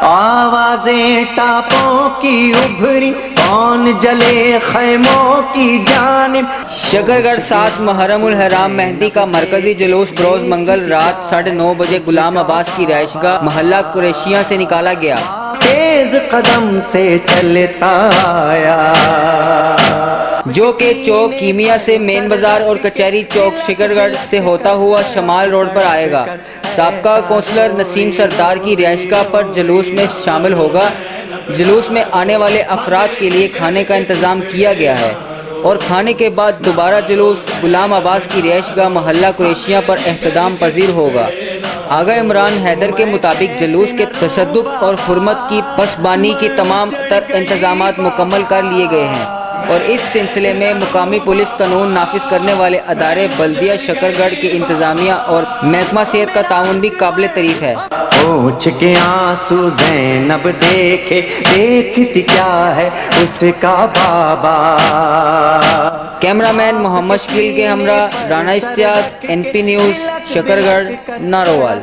آوازیں ٹاپوں کی ابھری، کون جلے خیموں کی جانب۔ شکرگڑھ 7 محرم الحرام مہندی کا مرکزی جلوس بروز منگل رات 9:30 بجے غلام عباس کی رہائش گاہ محلہ قریشیاں سے نکالا گیا۔ تیز قدم سے چلتا آیا، جو کہ چوک کیمیا سے مین بازار اور کچہری چوک شکرگڑھ سے ہوتا ہوا شمال روڈ پر آئے گا۔ سابقہ کونسلر نسیم سردار کی رہائش گاہ پر جلوس میں شامل ہوگا۔ جلوس میں آنے والے افراد کے لیے کھانے کا انتظام کیا گیا ہے اور کھانے کے بعد دوبارہ جلوس غلام عباس کی رہائش گاہ محلہ قریشیاں پر اختتام پذیر ہوگا۔ آغا عمران حیدر کے مطابق جلوس کے تصدق اور حرمت کی پسبانی کی تمام تر انتظامات مکمل کر لیے گئے ہیں اور اس سلسلے میں مقامی پولیس قانون نافذ کرنے والے ادارے بلدیہ شکرگڑھ کے انتظامیہ اور محکمہ صحت کا تعاون بھی قابل تعریف ہے۔ پوچھ کے آنسو زینب دیکھے، دیکھتی کیا ہے اس کا بابا۔ کیمرہ مین محمد شکیل کے ہمراہ رانا اشتیاق، NP نیوز، شکرگڑھ، ناروال۔